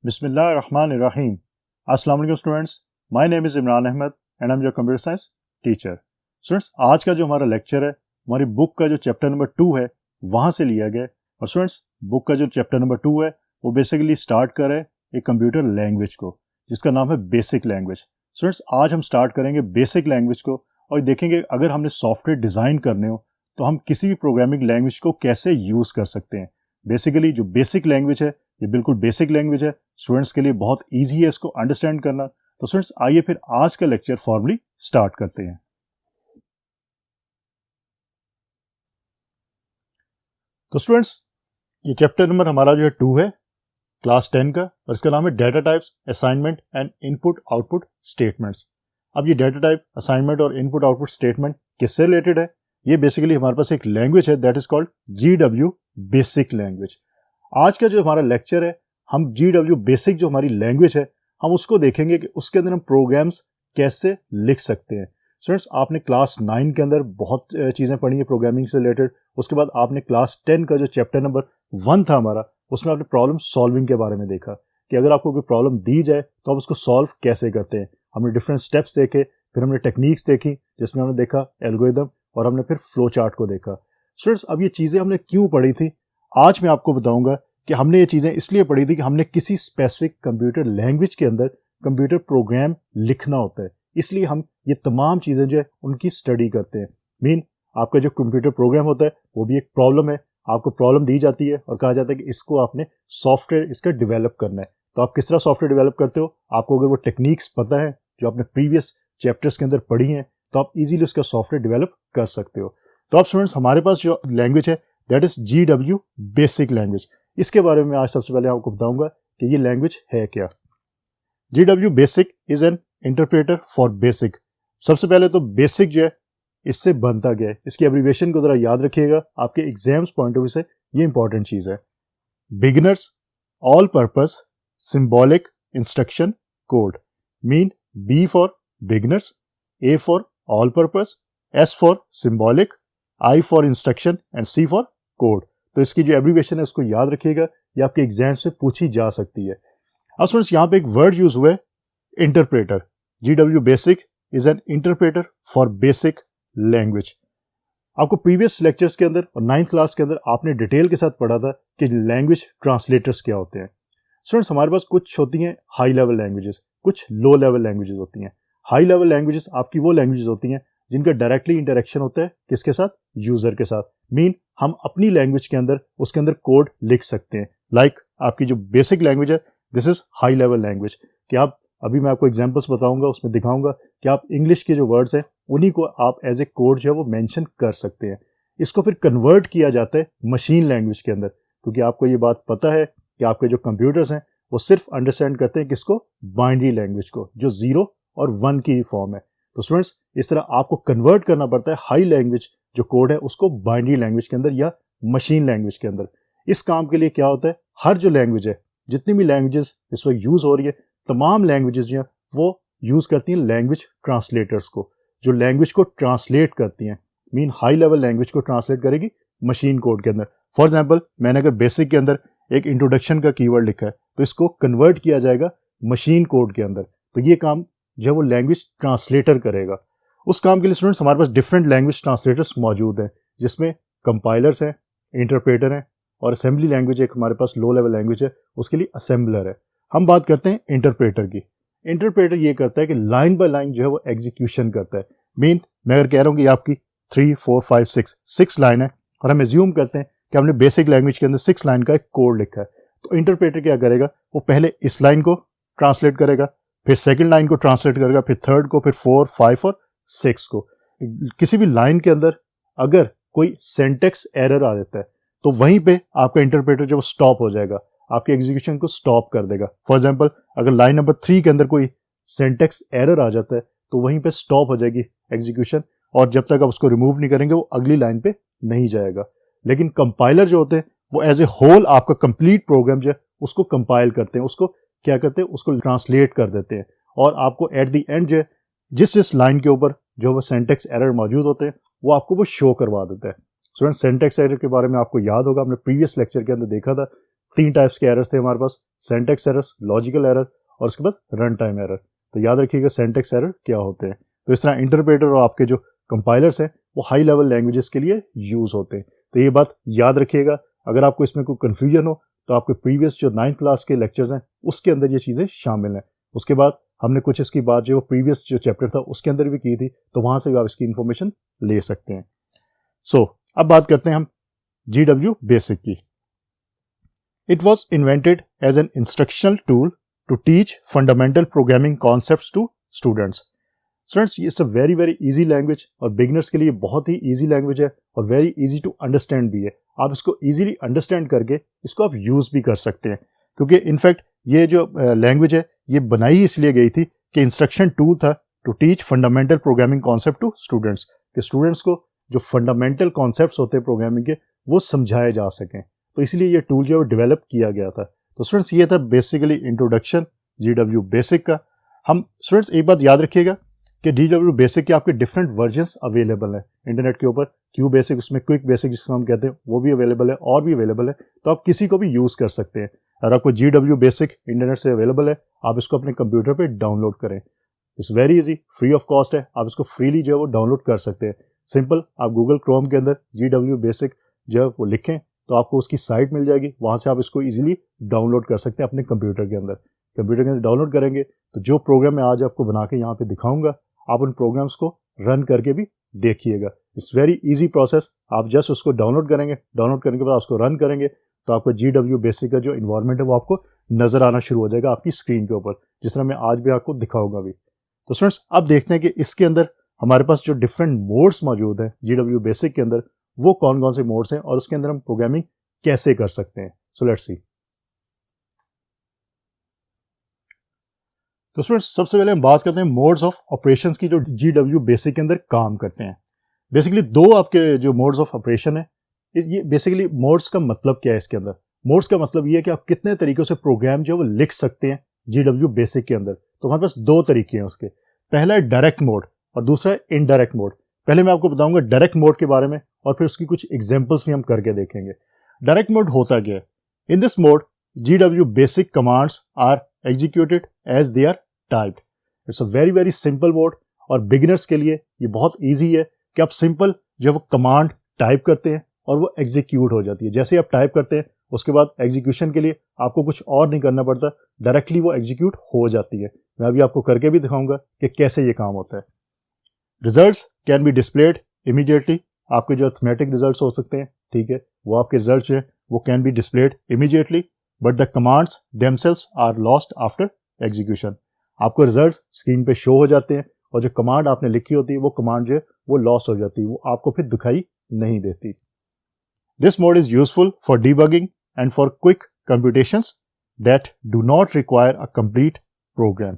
Bismillahirrahmanirrahim. Assalamu alaikum students. My name is Imran Ahmed and I'm your computer science teacher. Students, आज का जो हमारा lecture है हमारी बुक का जो चैप्टर नंबर 2 है वहाँ से लिया गया है। और स्टूडेंट्स, बुक का जो चैप्टर नंबर 2 है वो बेसिकली स्टार्ट करे एक कंप्यूटर लैंग्वेज को जिसका नाम है बेसिक लैंग्वेज। स्टूडेंट्स, आज हम स्टार्ट करेंगे बेसिक लैंग्वेज को और देखेंगे अगर हमने सॉफ्टवेयर डिज़ाइन करने हो तो हम किसी भी प्रोग्रामिंग लैंग्वेज को कैसे यूज़ कर सकते हैं। बेसिकली जो बेसिक लैंग्वेज है ये बिल्कुल बेसिक लैंग्वेज है, स्टूडेंट्स के लिए बहुत इजी है इसको अंडरस्टैंड करना। तो स्टूडेंट्स, आइए फिर आज का लेक्चर फॉर्मली स्टार्ट करते हैं। तो स्टूडेंट्स, ये चैप्टर नंबर हमारा जो है 2 है क्लास 10 का और इसका नाम है data types, assignment and input output statements. अब ये डाटा टाइप, असाइनमेंट और इनपुट आउटपुट स्टेटमेंट किससे रिलेटेड है? ये बेसिकली हमारे पास एक लैंग्वेज है that is called GW basic language. आज का जो हमारा लेक्चर है हम GW बेसिक जो हमारी लैंग्वेज है हम उसको देखेंगे कि उसके अंदर हम प्रोग्राम्स कैसे लिख सकते हैं। स्टूडेंट्स, आपने क्लास 9 के अंदर बहुत चीज़ें पढ़ी हैं प्रोग्रामिंग से रिलेटेड। उसके बाद आपने क्लास 10 का जो चैप्टर नंबर 1 था हमारा उसमें आपने प्रॉब्लम सॉल्विंग के बारे में देखा कि अगर आपको कोई प्रॉब्लम दी जाए तो आप उसको सॉल्व कैसे करते हैं। हमने डिफरेंट स्टेप्स देखे, फिर हमने टेक्निक्स देखी जिसमें हमने देखा एल्गोरिदम और हमने फिर फ्लो चार्ट को देखा। स्टूडेंट्स, अब ये चीज़ें हमने क्यों पढ़ी थी आज मैं आपको बताऊंगा कि हमने ये चीज़ें इसलिए पढ़ी थी कि हमने किसी स्पेसिफिक कंप्यूटर लैंग्वेज के अंदर कंप्यूटर प्रोग्राम लिखना होता है, इसलिए हम ये तमाम चीज़ें जो है उनकी स्टडी करते हैं। मीन आपका जो कंप्यूटर प्रोग्राम होता है वो भी एक प्रॉब्लम है, आपको प्रॉब्लम दी जाती है और कहा जाता है कि इसको आपने सॉफ्टवेयर इसका डेवलप करना है। तो आप किस तरह सॉफ्टवेयर डेवलप करते हो? आपको अगर वो टेक्निक्स पता है जो आपने प्रीवियस चैप्टर्स के अंदर पढ़ी हैं तो आप इजीली उसका सॉफ्टवेयर डेवलप कर सकते हो। तो आप स्टूडेंट्स, हमारे पास जो लैंग्वेज है that is GW basic language. इसके बारे में आज सबसे पहले आपको बताऊंगा कि ये लैंग्वेज है क्या। GW basic is an interpreter for basic. सबसे पहले तो बेसिक जो है इससे बनता गया है, इसकी एब्रीविएशन को जरा याद रखिएगा, आपके एग्जाम्स पॉइंट ऑफ व्यू से ये इंपॉर्टेंट चीज है। Beginners all purpose symbolic instruction code. Mean B for beginners, A for all purpose, S for symbolic, I for instruction and C for code. तो इसकी जो एब्रीविएशन है उसको याद रखिएगा, ये आपके एग्जाम से पूछी जा सकती है। अब स्टूडेंट्स, यहाँ पे एक वर्ड यूज हुआ है interpreter. GW basic is an interpreter for basic language. आपको प्रीवियस लेक्चर्स के अंदर और 9th क्लास के अंदर आपने डिटेल के साथ पढ़ा था कि लैंग्वेज ट्रांसलेटर्स क्या होते हैं। स्टूडेंट्स, हमारे पास कुछ होती हैं हाई लेवल लैंग्वेजेस, कुछ लो लेवल लैंग्वेजेस होती हैं। हाई लेवल लैंग्वेजेस आपकी वो लैंग्वेजेस होती हैं जिनका डायरेक्टली इंटरेक्शन होता है किसके साथ? यूजर के साथ। मीन हम अपनी लैंग्वेज के अंदर उसके अंदर कोड लिख सकते हैं। लाइक आपकी जो बेसिक लैंग्वेज है this is high level language कि आप अभी मैं आपको एग्जांपल्स बताऊंगा उसमें दिखाऊंगा कि आप इंग्लिश के जो वर्ड्स हैं उन्हीं को आप एज ए कोड जो है वो मेंशन कर सकते हैं। इसको फिर कन्वर्ट किया जाता है मशीन लैंग्वेज के अंदर, क्योंकि आपको ये बात पता है कि आपके जो कंप्यूटर्स हैं वो सिर्फ अंडरस्टैंड करते हैं किसको? बाइनरी लैंग्वेज को, जो 0 और 1 की फॉर्म है। तो स्टूडेंट्स, इस तरह आपको कन्वर्ट करना पड़ता है हाई लैंग्वेज जो कोड है उसको बाइनरी लैंग्वेज के अंदर या मशीन लैंग्वेज के अंदर। इस काम के लिए क्या होता है, हर जो लैंग्वेज है, जितनी भी लैंग्वेजेस इस वक्त यूज हो रही है, तमाम लैंग्वेजेस जो है वो यूज करती हैं लैंग्वेज ट्रांसलेटर्स को, जो लैंग्वेज को ट्रांसलेट करती हैं। मीन हाई लेवल लैंग्वेज को ट्रांसलेट करेगी मशीन कोड के अंदर। फॉर एग्जाम्पल, मैंने अगर बेसिक के अंदर एक इंट्रोडक्शन का कीवर्ड लिखा है तो इसको कन्वर्ट किया जाएगा मशीन कोड के अंदर। तो ये काम जो है वो लैंग्वेज ट्रांसलेटर करेगा। उस काम के लिए स्टूडेंट्स हमारे पास डिफरेंट लैंग्वेज ट्रांसलेटर्स मौजूद हैं, जिसमें कंपाइलर्स हैं, इंटरप्रेटर हैं और असेंबली लैंग्वेज एक हमारे पास लो लेवल लैंग्वेज है, उसके लिए असेंबलर है। हम बात करते हैं इंटरप्रेटर की। इंटरप्रेटर ये करता है कि लाइन बाय लाइन जो है वो एग्जीक्यूशन करता है। मीन मैं अगर कह रहा हूँ कि आपकी 3, 4, 5, 6 लाइन है और हम एज्यूम करते हैं कि हमने बेसिक लैंग्वेज के अंदर 6 लाइन का एक कोड लिखा है, तो इंटरप्रेटर क्या करेगा? वो पहले इस लाइन को ट्रांसलेट करेगा, फिर सेकंड लाइन को ट्रांसलेट करेगा, फिर थर्ड को, फिर 4, 5 और 6 को। किसी भी लाइन के अंदर अगर कोई सिंटैक्स एरर आ जाता है तो वहीं पे आपका इंटरप्रेटर जो स्टॉप हो जाएगा, आपके एग्जीक्यूशन को स्टॉप कर देगा। फॉर एग्जांपल, अगर लाइन नंबर 3 के अंदर कोई सिंटैक्स एरर आ जाता है तो वहीं पे स्टॉप हो जाएगी एग्जीक्यूशन, और जब तक आप उसको रिमूव नहीं करेंगे वो अगली लाइन पे नहीं जाएगा। लेकिन कंपाइलर जो होते हैं वो एज ए होल आपका कंप्लीट प्रोग्राम जो है उसको कंपाइल करते हैं, उसको क्या करते हैं? उसको ट्रांसलेट कर देते हैं और आपको एट द एंड जो है जिस लाइन के ऊपर जो वो सिंटैक्स एरर मौजूद होते हैं वो आपको वो शो करवा देता है। स्टूडेंट, सिंटैक्स एरर के बारे में आपको याद होगा, हमने प्रीवियस लेक्चर के अंदर देखा था 3 टाइप्स के एरर्स थे हमारे पास, सिंटैक्स एरर्स, लॉजिकल एरर और उसके बाद रन टाइम एरर। तो याद रखिएगा सिंटैक्स एरर क्या होते हैं। तो इस तरह इंटरप्रेटर और आपके जो कंपाइलर्स हैं वो हाई लेवल लैंग्वेजेस के लिए यूज होते हैं। तो ये बात याद रखिएगा। अगर आपको इसमें कोई कन्फ्यूजन हो तो आपके प्रीवियस जो 9th क्लास के लेक्चर्स हैं उसके अंदर ये चीज़ें शामिल हैं। उसके बाद हमने कुछ इसकी बात जो प्रीवियस जो चैप्टर था उसके अंदर भी की थी, तो वहां से भी आप इसकी इंफॉर्मेशन ले सकते हैं। अब बात करते हैं हम GW बेसिक की। It was invented as an instructional tool to teach fundamental programming concepts to students. Students, it's a very very easy language और बिगिनर्स के लिए बहुत ही इजी लैंग्वेज है और वेरी इजी टू अंडरस्टैंड भी है। आप इसको इजीली अंडरस्टैंड करके इसको आप यूज भी कर सकते हैं, क्योंकि इनफैक्ट ये जो लैंग्वेज है ये बनाई इसलिए गई थी कि इंस्ट्रक्शन टूल था to teach fundamental programming concept to students, कि स्टूडेंट्स को जो फंडामेंटल कॉन्सेप्ट्स होते हैं प्रोग्रामिंग के वो समझाए जा सकें। तो इसलिए ये टूल जो है डेवलप किया गया था। तो स्टूडेंट्स ये था बेसिकली इंट्रोडक्शन GW बेसिक का। हम स्टूडेंट्स एक बात याद रखिएगा कि GW बेसिक के आपके डिफरेंट वर्जन्स अवेलेबल हैं इंटरनेट के ऊपर। क्यू बेसिक, उसमें क्विक बेसिक जिसको हम कहते हैं, वो भी अवेलेबल है और भी अवेलेबल है। तो आप किसी को भी यूज कर सकते हैं। अगर आपको GW बेसिक इंटरनेट से अवेलेबल है, आप इसको अपने कंप्यूटर पे डाउनलोड करें। It's very easy, free of cost है, आप इसको फ्रीली जो है वो डाउनलोड कर सकते हैं। सिंपल, आप गूगल क्रोम के अंदर GW बेसिक जो है वो लिखें तो आपको उसकी साइट मिल जाएगी, वहां से आप इसको इजीली डाउनलोड कर सकते हैं अपने कंप्यूटर के अंदर। कंप्यूटर के अंदर डाउनलोड करेंगे तो जो प्रोग्राम मैं आज आपको बना के यहाँ पे दिखाऊंगा, आप उन प्रोग्राम्स को रन करके भी देखिएगा। It's very easy process. आप जस्ट उसको डाउनलोड करेंगे, डाउनलोड करने के बाद उसको रन करेंगे तो आपको GW बेसिक का जो इन्वायरमेंट है वो आपको नजर आना शुरू हो जाएगा आपकी स्क्रीन के ऊपर, जिस तरह मैं आज भी आपको दिखाऊंगा भी। तो स्टूडेंट्स, अब देखते हैं कि इसके अंदर हमारे पास जो डिफरेंट मोड्स मौजूद हैं GW बेसिक के अंदर, वो कौन कौन से मोड्स हैं और उसके अंदर हम प्रोग्रामिंग कैसे कर सकते हैं। सो लेट्स सी। तो स्टूडेंट्स, सबसे पहले हम बात करते हैं मोड्स ऑफ ऑपरेशंस की जो GW बेसिक के अंदर काम करते हैं। बेसिकली दो आपके जो मोड्स ऑफ ऑपरेशन है, ये बेसिकली मोड्स का मतलब क्या है इसके अंदर। मोड्स का मतलब ये है कि आप कितने तरीकों से प्रोग्राम जो है वो लिख सकते हैं GW बेसिक के अंदर। तो हमारे पास दो तरीके हैं उसके। पहला है डायरेक्ट मोड और दूसरा है इनडायरेक्ट मोड। पहले मैं आपको बताऊंगा डायरेक्ट मोड के बारे में और फिर उसकी कुछ एग्जांपल्स भी हम करके देखेंगे। डायरेक्ट मोड होता क्या है? In this mode GW basic commands are executed as they are typed. It's a very very simple mode और बिगिनर्स के लिए ये बहुत ईजी है कि आप सिंपल जो वो कमांड टाइप करते हैं और वो एग्जीक्यूट हो जाती है। जैसे आप टाइप करते हैं उसके बाद एग्जीक्यूशन के लिए आपको कुछ और नहीं करना पड़ता, डायरेक्टली वो एग्जीक्यूट हो जाती है। मैं अभी आपको करके भी दिखाऊंगा कि कैसे ये काम होता है। Results can be displayed immediately. आपके जो अरिथमेटिक रिजल्ट्स हो सकते हैं, ठीक है, वो आपके रिजल्ट्स जो है वो can be displayed immediately, but the commands themselves are lost after execution. आपको रिजल्ट्स स्क्रीन पे शो हो जाते हैं और जो कमांड आपने लिखी होती है वो कमांड जो है वो लॉस हो जाती है, वो आपको फिर दिखाई नहीं देती। This mode is useful for debugging and for quick computations that do not require a complete program.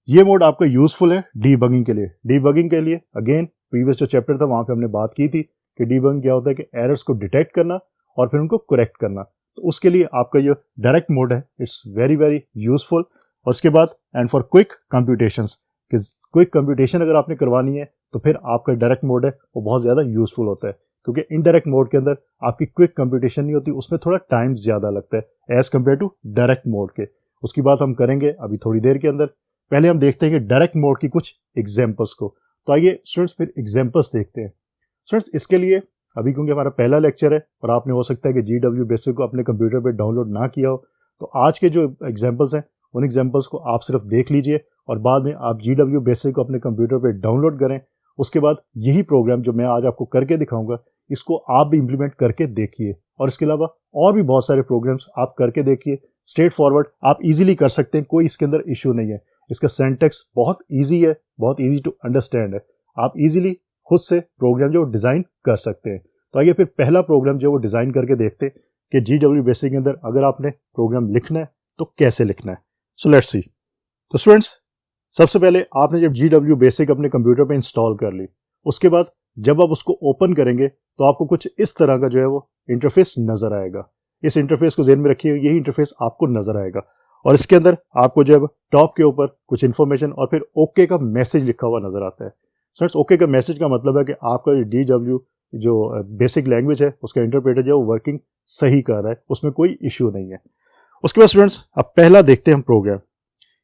ये मोड आपका यूजफुल है डीबगिंग के लिए। डीबगिंग के लिए अगेन प्रीवियस जो चैप्टर था वहां पे हमने बात की थी कि डीबगिंग क्या होता है कि एरर्स को डिटेक्ट करना और फिर उनको करेक्ट करना। तो उसके लिए आपका जो डायरेक्ट मोड है इट्स वेरी वेरी यूजफुल। और उसके बाद and for quick computations, quick computation अगर आपने करवानी है तो फिर आपका डायरेक्ट मोड है वो बहुत ज़्यादा यूजफुल होता है, क्योंकि इनडायरेक्ट मोड के अंदर आपकी क्विक कंप्यूटेशन नहीं होती, उसमें थोड़ा टाइम ज़्यादा लगता है as compare to direct mode के। उसकी बात हम करेंगे अभी थोड़ी देर के अंदर। पहले हम देखते हैं कि डायरेक्ट मोड की कुछ एग्जाम्पल्स को। तो आइए स्टूडेंट्स फिर एग्जाम्पल्स देखते हैं। स्टूडेंट्स, इसके लिए अभी क्योंकि हमारा पहला लेक्चर है और आपने हो सकता है कि GW बेसिक को अपने कंप्यूटर पर डाउनलोड ना किया हो, तो आज के जो एग्जाम्पल्स हैं उन एग्जाम्पल्स को आप सिर्फ देख लीजिए और बाद में आप GW बेसिक को अपने कंप्यूटर पर डाउनलोड करें। उसके बाद यही प्रोग्राम जो मैं आज आपको करके दिखाऊंगा इसको आप भी इंप्लीमेंट करके देखिए, और इसके अलावा और भी बहुत सारे प्रोग्राम्स आप करके देखिए। स्ट्रेट फॉरवर्ड आप इजीली कर सकते हैं, कोई इसके अंदर इशू नहीं है। इसका सिंटैक्स बहुत इजी है, बहुत इजी टू अंडरस्टैंड है। आप इजीली खुद से प्रोग्राम जो डिज़ाइन कर सकते हैं। तो आइए फिर पहला प्रोग्राम जो वो डिज़ाइन करके देखते हैं कि GW बेसिक के अंदर अगर आपने प्रोग्राम लिखना है तो कैसे लिखना है। सो लेट्स सी। तो स्टूडेंट्स, सबसे पहले आपने जब GW बेसिक अपने कंप्यूटर पे इंस्टॉल कर ली, उसके बाद जब आप उसको ओपन करेंगे तो आपको कुछ इस तरह का जो है वो इंटरफेस नजर आएगा। इस इंटरफेस को ध्यान में रखिए, यही इंटरफेस आपको नजर आएगा और इसके अंदर आपको जब टॉप के ऊपर कुछ इन्फॉर्मेशन और फिर ओके का मैसेज लिखा हुआ नजर आता है। स्टूडेंट्स, ओके का मैसेज का मतलब है कि आपका जो GW जो बेसिक लैंग्वेज है उसका इंटरप्रेटर जो है वो वर्किंग सही कर रहा है, उसमें कोई इश्यू नहीं है। उसके बाद स्टूडेंट्स अब पहला देखते हैं हम प्रोग्राम।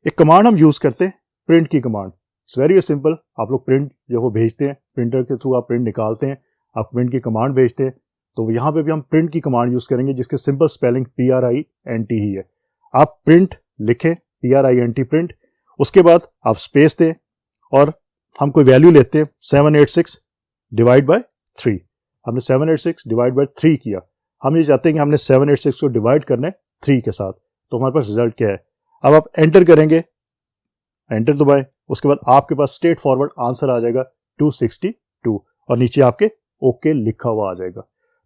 एक कमांड हम यूज़ करते हैं, प्रिंट की कमांड। It's very simple. आप लोग प्रिंट जो वो भेजते हैं, प्रिंटर के थ्रू आप प्रिंट निकालते हैं, आप प्रिंट की कमांड भेजते हैं, तो यहाँ पे भी हम प्रिंट की कमांड यूज़ करेंगे जिसके सिंपल स्पेलिंग PRINT ही है। आप प्रिंट लिखें, PRINT प्रिंट, उसके बाद आप स्पेस दें और हम कोई वैल्यू लेते हैं 786 डिवाइड बाय 3। हमने 786 डिवाइड बाय 3 किया। हम ये चाहते हैं कि हमने 786 को डिवाइड करना है 3 के साथ, तो हमारे पास रिजल्ट क्या है। अब आप एंटर करेंगे, एंटर दबाएं, उसके बाद आपके पास स्ट्रेट फॉरवर्ड आंसर आ जाएगा 262 और नीचे आपके ओके लिखा हुआ आ जाएगा।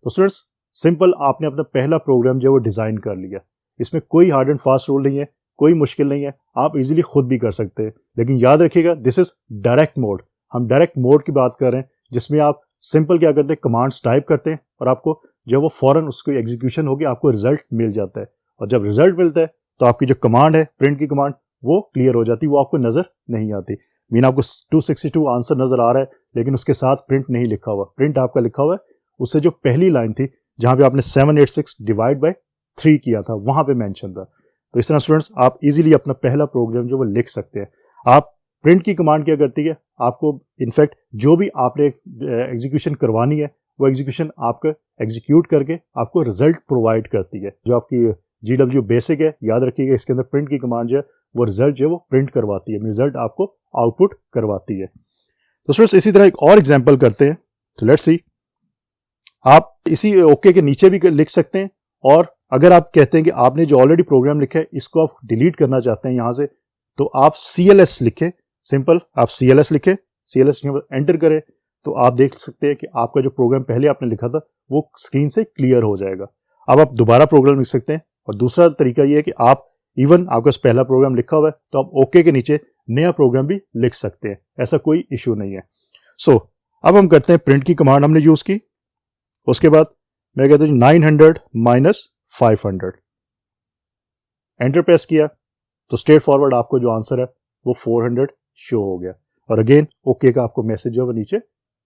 तो स्टूडेंट्स सिंपल आपने अपना पहला प्रोग्राम जो है वो डिजाइन कर लिया। इसमें कोई हार्ड एंड फास्ट रूल नहीं है, कोई मुश्किल नहीं है, आप इजीली खुद भी कर सकते हैं। लेकिन याद रखिएगा दिस इज डायरेक्ट मोड। हम डायरेक्ट मोड की बात कर रहे हैं जिसमें आप सिंपल क्या करते हैं, कमांड्स टाइप करते हैं और आपको जब वो फौरन उसको एग्जीक्यूशन होगी आपको रिजल्ट मिल जाता है। और जब रिजल्ट मिलता है तो आपकी जो कमांड है प्रिंट की कमांड वो क्लियर हो जाती है, वो आपको नजर नहीं आती। मीन आपको 262 आंसर नजर आ रहा है लेकिन उसके साथ प्रिंट नहीं लिखा हुआ। प्रिंट आपका लिखा हुआ है उससे जो पहली लाइन थी जहां पे आपने 786 डिवाइड बाय 3 किया था वहां पे मेंशन था। तो इस तरह स्टूडेंट्स आप इजीली अपना पहला प्रोग्राम जो वो लिख सकते हैं। आप प्रिंट की कमांड क्या करती है, आपको इनफैक्ट जो भी आपने एग्जीक्यूशन करवानी है वो एग्जीक्यूशन आपका एग्जीक्यूट करके आपको रिजल्ट प्रोवाइड करती है। जो आपकी GW बेसिक है, याद रखिएगा इसके अंदर प्रिंट की कमांड जो है वो रिजल्ट जो है वो प्रिंट करवाती है, रिजल्ट आपको आउटपुट करवाती है। तो स्टूडेंट्स इसी तरह एक और एग्जांपल करते हैं। तो लेट्स सी, आप इसी ओके के नीचे भी लिख सकते हैं और अगर आप कहते हैं कि आपने जो ऑलरेडी प्रोग्राम लिखा है इसको आप डिलीट करना चाहते हैं यहां से, तो आप CLS लिखें। सिंपल आप CLS लिखें, CLS एंटर करें तो आप देख सकते हैं कि आपका जो प्रोग्राम पहले आपने लिखा था वो स्क्रीन से क्लियर हो जाएगा। अब आप दोबारा प्रोग्राम लिख सकते हैं। और दूसरा तरीका ये है कि आप इवन आपका पहला प्रोग्राम लिखा हुआ है तो आप ओके के नीचे नया प्रोग्राम भी लिख सकते हैं, ऐसा कोई इश्यू नहीं है। सो अब हम करते हैं प्रिंट की कमांड हमने यूज की। उसके बाद मैं कहता हूं 900 माइनस 500, एंटर प्रेस किया तो स्ट्रेट फॉरवर्ड आपको जो आंसर है वो 400 शो हो गया और अगेन ओके का आपको मैसेज जो है वो नीचे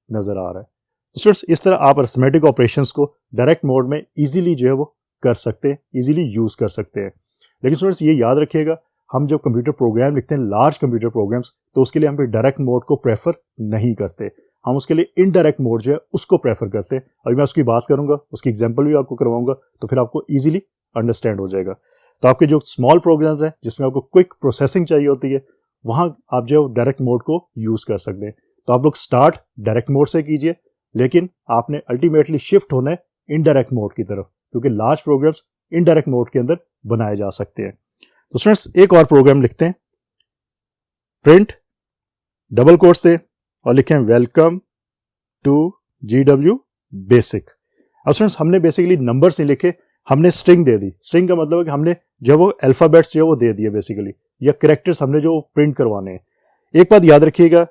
नजर आ रहा है। तो स्टूडेंट्स इस तरह आप अरिथमेटिक ऑपरेशंस को डायरेक्ट मोड में इजीली जो है वो कर सकते हैं, इजीली यूज कर सकते हैं। लेकिन स्टूडेंट्स ये याद रखिएगा हम जब कंप्यूटर प्रोग्राम लिखते हैं, लार्ज कंप्यूटर प्रोग्राम्स, तो उसके लिए हम डायरेक्ट मोड को प्रेफर नहीं करते, हम उसके लिए इनडायरेक्ट मोड जो है उसको प्रेफर करते हैं। अभी मैं उसकी बात करूंगा, उसकी एग्जांपल भी आपको करवाऊंगा तो फिर आपको इजीली अंडरस्टैंड हो जाएगा। तो आपके जो स्मॉल प्रोग्राम्स हैं जिसमें आपको क्विक प्रोसेसिंग चाहिए होती है वहां आप जो डायरेक्ट मोड को यूज कर सकते हैं। तो आप लोग स्टार्ट डायरेक्ट मोड से कीजिए, लेकिन आपने अल्टीमेटली शिफ्ट होना है इनडायरेक्ट मोड की तरफ, क्योंकि लार्ज प्रोग्राम्स इनडायरेक्ट मोड के अंदर बनाए जा सकते हैं। तो स्टूडेंट्स एक और प्रोग्राम लिखते हैं, प्रिंट डबल कोट्स से और लिखें वेलकम टू GW बेसिक। अब स्टूडेंट्स हमने बेसिकली नंबर्स नहीं लिखे, हमने स्ट्रिंग दे दी। स्ट्रिंग का मतलब है कि हमने जो वो अल्फाबेट्स जो वो दे दिए बेसिकली, या कैरेक्टर्स हमने जो प्रिंट करवाने हैं। एक बात याद रखिएगा,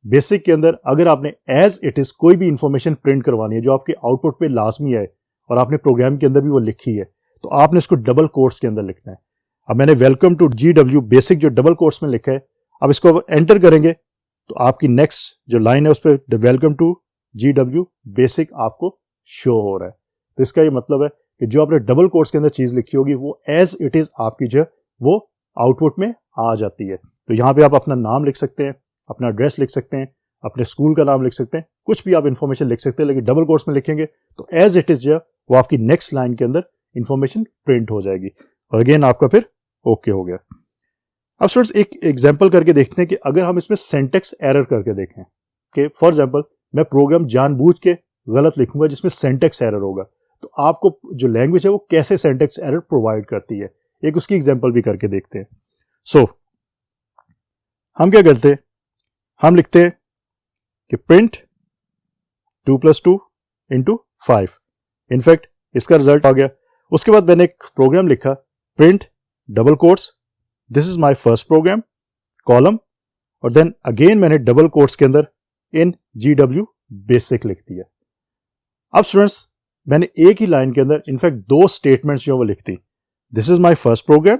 बेसिक के अंदर अगर आपने एज इट इज कोई भी इंफॉर्मेशन प्रिंट करवानी है जो आपके आउटपुट पे लाजमी है और आपने प्रोग्राम के अंदर भी वो लिखी है, तो आपने इसको डबल कोट्स के अंदर लिखना है। अब मैंने वेलकम टू GW बेसिक जो डबल कोट्स में लिखा है, अब इसको एंटर करेंगे तो आपकी नेक्स्ट जो लाइन है उस पर वेलकम टू GW बेसिक आपको शो हो रहा है। तो इसका ये मतलब है कि जो आपने डबल कोट्स के अंदर चीज लिखी होगी वो एज इट इज आपकी जो है वो आउटपुट में आ जाती है। तो यहाँ पे आप अपना नाम लिख सकते हैं, अपना एड्रेस लिख सकते हैं, अपने स्कूल का नाम लिख सकते हैं, कुछ भी आप इंफॉर्मेशन लिख सकते हैं, लेकिन डबल कोट्स में लिखेंगे तो एज इट इज जो वो आपकी नेक्स्ट लाइन के अंदर इंफॉर्मेशन प्रिंट हो जाएगी और अगेन आपका फिर ओके हो गया। अब स्टूडेंट्स एक एग्जांपल करके देखते हैं कि अगर हम इसमें सिंटैक्स एरर करके देखें कि फॉर एग्जांपल मैं प्रोग्राम जानबूझ के गलत लिखूंगा जिसमें सिंटैक्स एरर होगा, तो आपको जो लैंग्वेज है वो कैसे सिंटैक्स एरर प्रोवाइड करती है, एक उसकी एग्जांपल भी करके देखते हैं। सो हम क्या करते हैं, हम लिखते हैं कि प्रिंट 2 + 2 × 5। इनफैक्ट इसका रिजल्ट आ गया। उसके बाद मैंने एक प्रोग्राम लिखा, print double quotes, this is my first program, column, और देन अगेन मैंने डबल कोट्स के अंदर इन GW बेसिक लिख दिया। अब स्टूडेंट्स मैंने एक ही लाइन के अंदर इनफैक्ट 2 स्टेटमेंट्स जो वो लिख दी, this is my first program,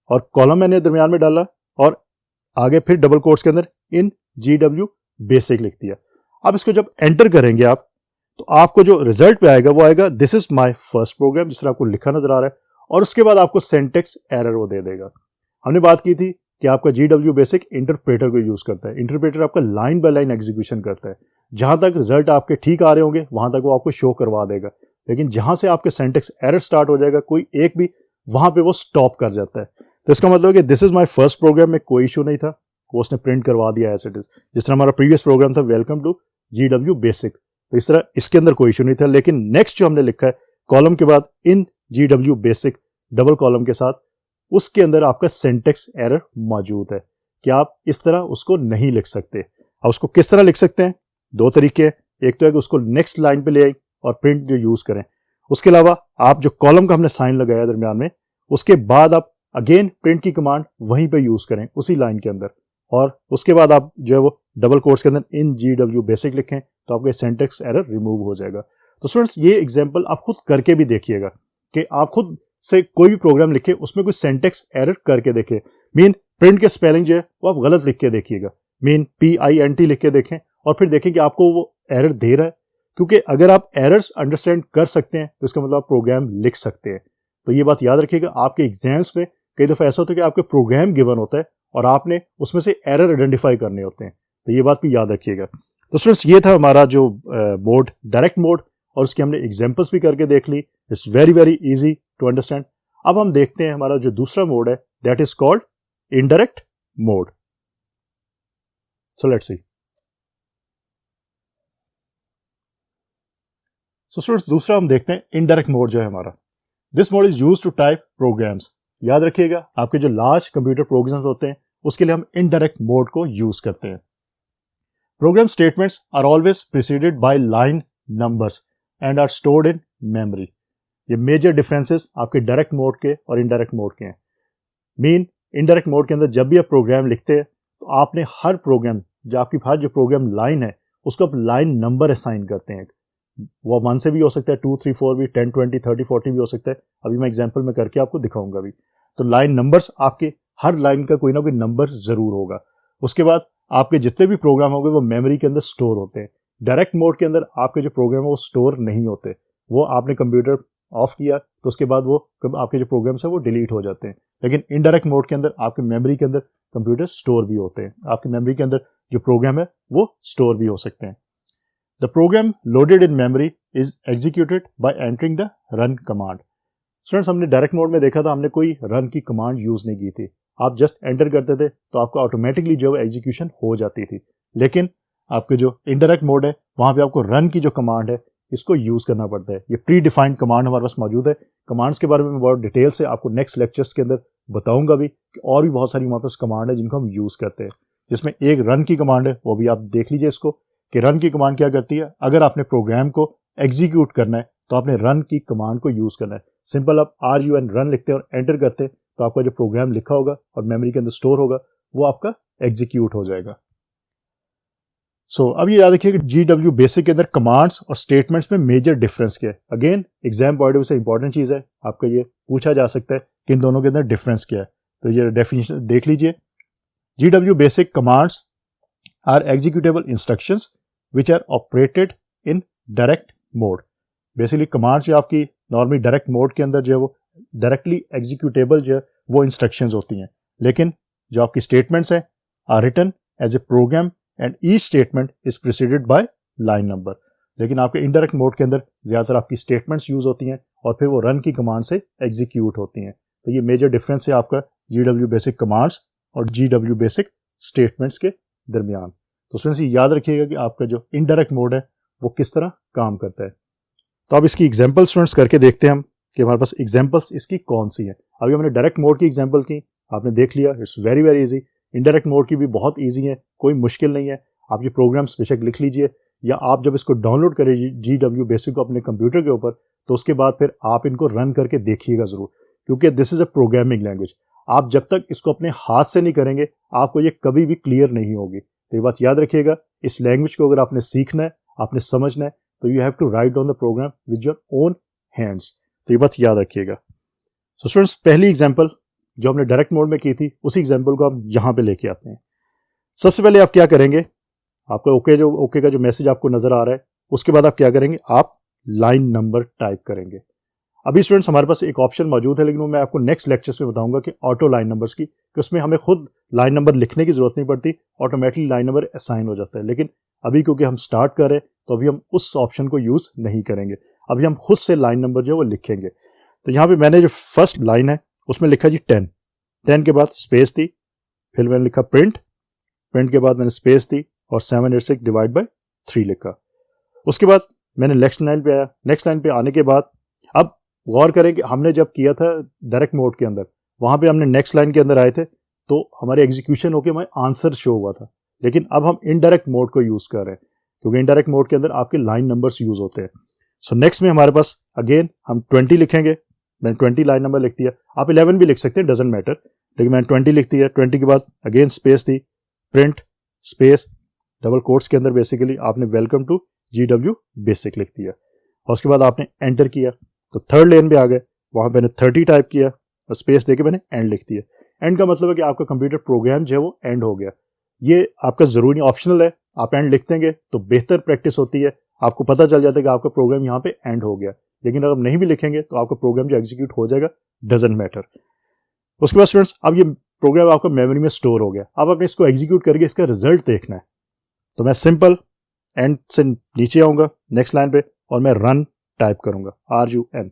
और कॉलम मैंने दरमियान में डाला और आगे फिर डबल कोट्स के अंदर इन GW बेसिक लिख दिया। अब इसको जब एंटर करेंगे आप तो आपको जो रिजल्ट पे आएगा वो आएगा this is my first program, जिस तरह आपको लिखा नजर आ रहा है, और उसके बाद आपको सिंटैक्स एरर वो दे देगा। हमने बात की थी कि आपका GW बेसिक इंटरप्रेटर को यूज करता है। इंटरप्रेटर आपका लाइन बाय लाइन एग्जीक्यूशन करता है। जहां तक रिजल्ट आपके ठीक आ रहे होंगे वहां तक वो आपको शो करवा देगा, लेकिन जहां से आपके सिंटैक्स एरर स्टार्ट हो जाएगा कोई एक भी, वहां पे वो स्टॉप कर जाता है। तो इसका मतलब है कि this is my first program में कोई इशू नहीं था, वो उसने प्रिंट करवा दिया एज इट इज। जिस तरह हमारा प्रीवियस प्रोग्राम था वेलकम टू GW बेसिक, तो इस तरह इसके अंदर कोई इशू नहीं था। लेकिन नेक्स्ट जो हमने लिखा है कॉलम के बाद इन GW बेसिक डबल कॉलम के साथ, उसके अंदर आपका सिंटैक्स एरर मौजूद है कि आप इस तरह उसको नहीं लिख सकते। अब उसको किस तरह लिख सकते हैं? दो तरीके हैं। एक तो है कि उसको नेक्स्ट लाइन पे ले आए और प्रिंट जो यूज करें। उसके अलावा आप जो कॉलम का हमने साइन लगाया दरमियान में, उसके बाद आप अगेन प्रिंट की कमांड वहीं पे यूज करें उसी लाइन के अंदर, और उसके बाद आप जो है वो डबल कोट्स के अंदर इन GW बेसिक लिखें, तो आपका सिंटैक्स एरर रिमूव हो जाएगा। तो स्टूडेंट्स ये एग्जांपल आप खुद करके भी देखिएगा कि आप खुद से कोई भी प्रोग्राम लिखे उसमें कोई सिंटैक्स एरर करके देखें। मीन प्रिंट के स्पेलिंग जो है वो आप गलत लिख के देखिएगा, मीन PINT लिख के देखें और फिर देखें कि आपको वो एरर दे रहा है। क्योंकि अगर आप एरर्स अंडरस्टैंड कर सकते हैं तो इसका मतलब आप प्रोग्राम लिख सकते हैं। तो ये बात याद रखिएगा, आपके एग्जाम्स में कई दफ़ा ऐसा होता है कि आपके प्रोग्राम गिवन होता है और आपने उसमें से एरर आइडेंटिफाई करने होते हैं, तो ये बात भी याद रखिएगा। तो स्टूडेंट्स ये था हमारा जो मोड, डायरेक्ट मोड, और उसकी हमने एग्जांपल्स भी करके देख ली। It's very very easy to understand. अब हम देखते हैं हमारा जो दूसरा मोड है, that is called indirect mode. So let's see. So students दूसरा हम देखते हैं इनडायरेक्ट मोड जो है हमारा। This mode is used to type programs. याद रखिएगा, आपके जो लार्ज कंप्यूटर प्रोग्राम्स होते हैं उसके लिए हम इनडायरेक्ट मोड को यूज करते हैं। Program statements are always preceded by line numbers and are stored in memory. ये मेजर डिफरेंसेस आपके डायरेक्ट मोड के और इनडायरेक्ट मोड के हैं। मीन इनडायरेक्ट मोड के अंदर जब भी आप प्रोग्राम लिखते हैं तो आपने हर प्रोग्राम, जो आपकी हर जो प्रोग्राम लाइन है उसको आप लाइन नंबर असाइन करते हैं। वो 1 से भी हो सकता है, 2, 3, 4 भी, 10, 20, 30, 40 भी हो सकता है। अभी मैं एग्जांपल में करके आपको दिखाऊंगा भी। तो लाइन नंबर्स, आपके हर लाइन का कोई ना कोई नंबर जरूर होगा। उसके बाद आपके जितने भी प्रोग्राम होंगे वो मेमोरी के अंदर स्टोर होते हैं। डायरेक्ट मोड के अंदर आपके जो प्रोग्राम है वो स्टोर नहीं होते, वो आपने कंप्यूटर ऑफ किया तो उसके बाद वो आपके जो प्रोग्राम्स है वो डिलीट हो जाते हैं। लेकिन इनडायरेक्ट मोड के अंदर आपके मेमोरी के अंदर कंप्यूटर स्टोर भी होते हैं, आपकी मेमोरी के अंदर जो प्रोग्राम है वो स्टोर भी हो सकते हैं। The program loaded in memory is executed by entering the run command. Students हमने डायरेक्ट मोड में देखा था, हमने कोई रन की कमांड यूज नहीं की थी। आप जस्ट एंटर करते थे तो आपको ऑटोमेटिकली जो है एग्जीक्यूशन हो जाती थी। लेकिन आपके जो इनडायरेक्ट मोड है वहां पे आपको रन की जो कमांड है इसको यूज करना पड़ता है। ये प्री डिफाइंड कमांड हमारे पास मौजूद है। कमांड्स के बारे में बहुत डिटेल से आपको नेक्स्ट लेक्चर्स के अंदर बताऊंगा भी कि और भी बहुत सारी हमारे पास कमांड है जिनको हम यूज करते हैं, जिसमें एक रन की कमांड है, वो भी आप देख लीजिए इसको कि रन की कमांड क्या करती है। अगर आपने प्रोग्राम को एग्जीक्यूट करना है तो आपने रन की कमांड को यूज करना है। सिंपल आप RUN रन लिखते हैं और एंटर करते हैं तो आपका जो प्रोग्राम लिखा होगा और मेमोरी के अंदर स्टोर होगा वो आपका एग्जीक्यूट हो जाएगा। सो अब ये याद रखिए कि GW बेसिक के अंदर कमांड्स और स्टेटमेंट्स में मेजर डिफरेंस क्या है। Again exam point of view से इंपॉर्टेंट चीज है, आपका ये पूछा जा सकता है कि इन दोनों के अंदर डिफरेंस क्या है। तो ये डेफिनेशन देख लीजिए। GW basic commands are executable instructions which are operated in direct mode. Basically command जो आपकी नॉर्मली डायरेक्ट मोड के अंदर जो है वो डायरेक्टली एग्जीक्यूटेबल जो है वो इंस्ट्रक्शंस होती हैं, लेकिन जो आपकी स्टेटमेंट्स हैं are written as a program and each statement is preceded by line number. लेकिन आपके इनडायरेक्ट मोड के अंदर ज्यादातर आपकी स्टेटमेंट्स यूज होती हैं और फिर वो रन की कमांड से एग्जीक्यूट होती हैं। तो ये मेजर डिफरेंस है आपका GW बेसिक कमांड्स और GW बेसिक स्टेटमेंट्स के दरमियान। तो स्टूडेंट्स ये याद रखिएगा कि आपका जो इनडायरेक्ट मोड है वो किस तरह काम करता है। तो अब इसकी एग्जांपल स्टूडेंट्स करके देखते हैं हम कि हमारे पास एग्जांपल्स इसकी कौन सी हैं। अभी हमने डायरेक्ट मोड की एग्जांपल की, आपने देख लिया, it's very very easy. Indirect mode की भी बहुत इजी है, कोई मुश्किल नहीं है। आप ये प्रोग्राम्स बेशक लिख लीजिए, या आप जब इसको डाउनलोड करें GW बेसिक को अपने कंप्यूटर के ऊपर, तो उसके बाद फिर आप इनको रन करके देखिएगा जरूर, क्योंकि this is a programming language. आप जब तक इसको अपने हाथ से नहीं करेंगे आपको ये कभी भी क्लियर नहीं होगी। तो ये बात याद रखिएगा, इस लैंग्वेज को अगर आपने सीखना है, आपने समझना है, तो you have to write down the program with your own hands. तो ये बात याद रखिएगा। सो स्टूडेंट्स पहली एग्जांपल जो हमने डायरेक्ट मोड में की थी उसी एग्जांपल को हम यहां पे लेके आते हैं। सबसे पहले आप क्या करेंगे, आपका ओके का जो मैसेज आपको नजर आ रहा है उसके बाद आप क्या करेंगे, आप लाइन नंबर टाइप करेंगे। अभी स्टूडेंट्स हमारे पास एक ऑप्शन मौजूद है, लेकिन वो मैं आपको नेक्स्ट लेक्चर्स में बताऊंगा कि ऑटो लाइन नंबर्स की, कि उसमें हमें खुद लाइन नंबर लिखने की जरूरत नहीं पड़ती, ऑटोमेटिकली लाइन नंबर असाइन हो जाता है। लेकिन अभी क्योंकि हम स्टार्ट कर रहे हैं तो अभी हम उस ऑप्शन को यूज नहीं करेंगे, अभी हम खुद से लाइन नंबर जो है वो लिखेंगे। तो यहाँ पे मैंने जो फर्स्ट लाइन है उसमें लिखा जी 10 के बाद स्पेस थी, फिर मैंने लिखा प्रिंट के बाद मैंने स्पेस दी और 786 डिवाइड बाय 3 लिखा। उसके बाद मैंने नेक्स्ट लाइन पे आया। नेक्स्ट लाइन पे आने के बाद अब गौर करें कि हमने जब किया था डायरेक्ट मोड के अंदर, वहां पे हमने नेक्स्ट लाइन के अंदर आए थे तो हमारे एग्जीक्यूशन होके हमें आंसर शो हुआ था, लेकिन अब हम इनडायरेक्ट मोड को यूज कर रहे हैं क्योंकि इनडायरेक्ट मोड के अंदर आपके लाइन नंबर्स यूज होते हैं। सो नेक्स्ट में हमारे पास अगेन हम 20 लिखेंगे। मैंने 20 लाइन नंबर लिख दिया, आप 11 भी लिख सकते हैं, डजेंट मैटर, लेकिन मैंने 20 लिख दिया। 20 के बाद अगेन स्पेस थी, प्रिंट स्पेस डबल कोट्स के अंदर बेसिकली आपने वेलकम टू GW बेसिक लिख दिया और उसके बाद आपने एंटर किया तो थर्ड लाइन पे आ गए। वहां पे मैंने 30 टाइप किया और स्पेस देके मैंने एंड लिख दिया। एंड का मतलब है कि आपका कंप्यूटर प्रोग्राम जो है वो एंड हो गया। ये आपका जरूरी ऑप्शनल है, आप एंड लिख देंगे तो बेहतर प्रैक्टिस होती है, आपको पता चल जाता है कि आपका प्रोग्राम यहाँ पे एंड हो गया। लेकिन अगर नहीं भी लिखेंगे तो आपका प्रोग्राम जो एग्जीक्यूट हो जाएगा, डजेंट मैटर। उसके बाद स्टूडेंट्स अब ये प्रोग्राम आपका मेमोरी में स्टोर हो गया, अब आपने इसको एग्जीक्यूट करके इसका रिजल्ट देखना है। तो मैं सिंपल एंड से नीचे आऊंगा नेक्स्ट लाइन पे और मैं रन टाइप करूंगा, RUN,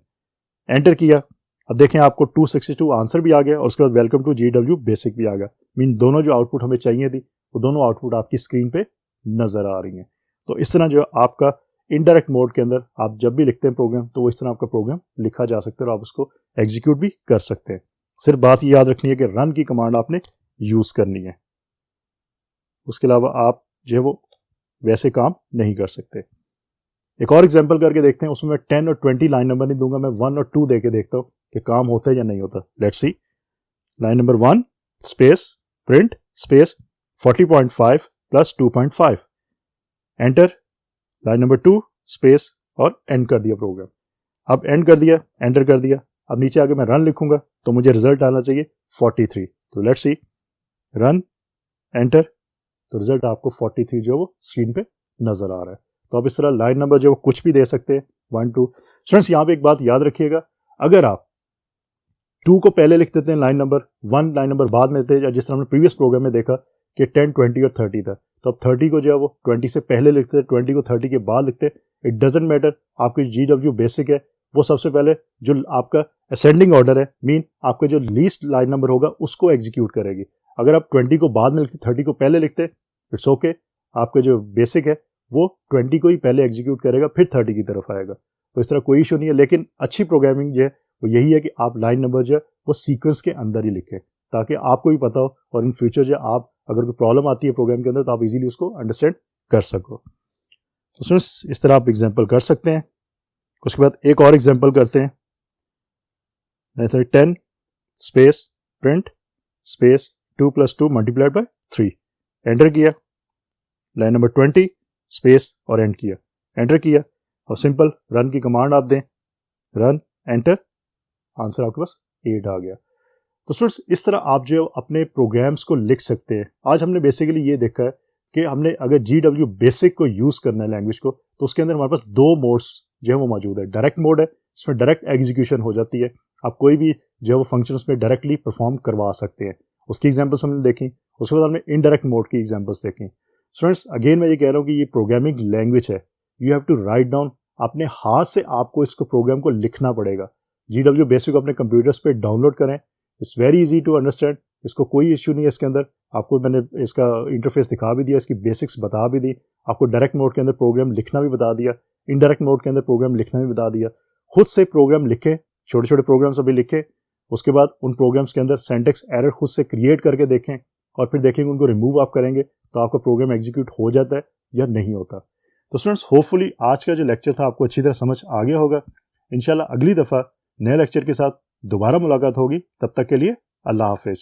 एंटर किया। अब देखें आपको 262 आंसर भी आ गया और उसके बाद वेलकम टू GW बेसिक भी आ गया। मीन दोनों जो आउटपुट हमें चाहिए थी वो दोनों आउटपुट आपकी स्क्रीन पे नजर आ रही हैं। तो इस तरह जो है आपका इनडायरेक्ट मोड के अंदर आप जब भी लिखते हैं प्रोग्राम तो वो इस तरह आपका प्रोग्राम लिखा जा सकता है और आप उसको एग्जीक्यूट भी कर सकते हैं। सिर्फ बात ये याद रखनी है कि रन की कमांड आपने यूज करनी है, उसके अलावा आप जो है वो वैसे काम नहीं कर सकते। एक और एग्जांपल करके देखते हैं, उसमें मैं 10 और 20 लाइन नंबर नहीं दूंगा, मैं 1 और 2 देके देखता हूं कि काम होता है या नहीं होता। Let's see, line number 1 space print space 40.5 plus 2.5 enter, line number 2 space और एंड कर दिया प्रोग्राम। अब एंड कर दिया, एंटर कर दिया, अब नीचे आके मैं रन लिखूंगा तो मुझे रिजल्ट आना चाहिए 43। तो लेट्स सी, रन एंटर, तो रिजल्ट आपको 43 जो वो स्क्रीन पे नजर आ रहा है। तो आप इस तरह लाइन नंबर जो कुछ भी दे सकते हैं, 1 2। स्टूडेंट्स यहाँ पे एक बात याद रखिएगा, अगर आप 2 को पहले लिख देते हैं लाइन नंबर, 1 लाइन नंबर बाद में देते हैं, जिस तरह हमने प्रीवियस प्रोग्राम में देखा कि 10 20 और 30 था, तो अब 30 को जो है वो 20 से पहले लिखते हैं, 20 को 30 के बाद लिखते हैं। इट डजेंट मैटर, आपकी GW बेसिक है वो सबसे पहले जो आपका असेंडिंग ऑर्डर है, मीन आपका जो लीस्ट लाइन नंबर होगा उसको एग्जीक्यूट करेगी। अगर आप 20 को बाद में लिखते 30 को पहले लिखते, इट्स ओके, आपका जो बेसिक है वो 20 को ही पहले एग्जीक्यूट करेगा फिर 30 की तरफ आएगा। तो इस तरह कोई इशू नहीं है, लेकिन अच्छी प्रोग्रामिंग जो है वो यही है कि आप लाइन नंबर जो है वो सीक्वेंस के अंदर ही लिखें ताकि आपको भी पता हो और इन फ्यूचर जो आप अगर कोई प्रॉब्लम आती है प्रोग्राम के अंदर तो आप इजीली उसको अंडरस्टैंड कर सको। तो इस तरह आप एग्जाम्पल कर सकते हैं। उसके बाद एक और एग्जाम्पल करते हैं, 10 space print space 2 + 2 multiplied by 3 enter किया, लाइन नंबर 20 स्पेस और एंड किया, एंटर किया और सिंपल रन की कमांड आप दें, रन एंटर, आंसर आपके पास 8 आ गया। तो स्टूडेंट्स इस तरह आप जो अपने प्रोग्राम्स को लिख सकते हैं। आज हमने बेसिकली ये देखा है कि हमने अगर GW बेसिक को यूज करना है लैंग्वेज को, तो उसके अंदर हमारे पास 2 मोड्स जो है वो मौजूद है। डायरेक्ट मोड है, इसमें डायरेक्ट एग्जीक्यूशन हो जाती है, आप कोई भी जो है वो फंक्शन उसमें डायरेक्टली परफॉर्म करवा सकते हैं, उसकी एग्जांपल्स हमने देखी। उसके बाद हमने इनडायरेक्ट मोड की एग्जांपल्स देखी। स्टूडेंट्स अगेन मैं ये कह रहा हूँ कि ये प्रोग्रामिंग लैंग्वेज है, you have to write down, अपने हाथ से आपको इसको प्रोग्राम को लिखना पड़ेगा। GW बेसिक अपने कंप्यूटर्स पे डाउनलोड करें, it's very easy to understand, इसको कोई इश्यू नहीं है इसके अंदर। आपको मैंने इसका इंटरफेस दिखा भी दिया, इसकी बेसिक्स बता भी दी, आपको डायरेक्ट मोड के अंदर प्रोग्राम लिखना भी बता दिया, इनडायरेक्ट मोड के अंदर प्रोग्राम लिखना भी बता दिया। खुद से प्रोग्राम लिखें, छोटे छोटे प्रोग्राम्स अभी लिखें, उसके बाद उन प्रोग्राम्स के अंदर सिंटैक्स एरर खुद से क्रिएट करके देखें और फिर देखेंगे उनको रिमूव आप करेंगे तो आपका प्रोग्राम एग्जीक्यूट हो जाता है या नहीं होता। तो स्टूडेंट्स होपफुली आज का जो लेक्चर था आपको अच्छी तरह समझ आ गया होगा। इंशाल्लाह अगली दफ़ा नए लेक्चर के साथ दोबारा मुलाकात होगी, तब तक के लिए अल्लाह हाफिज़।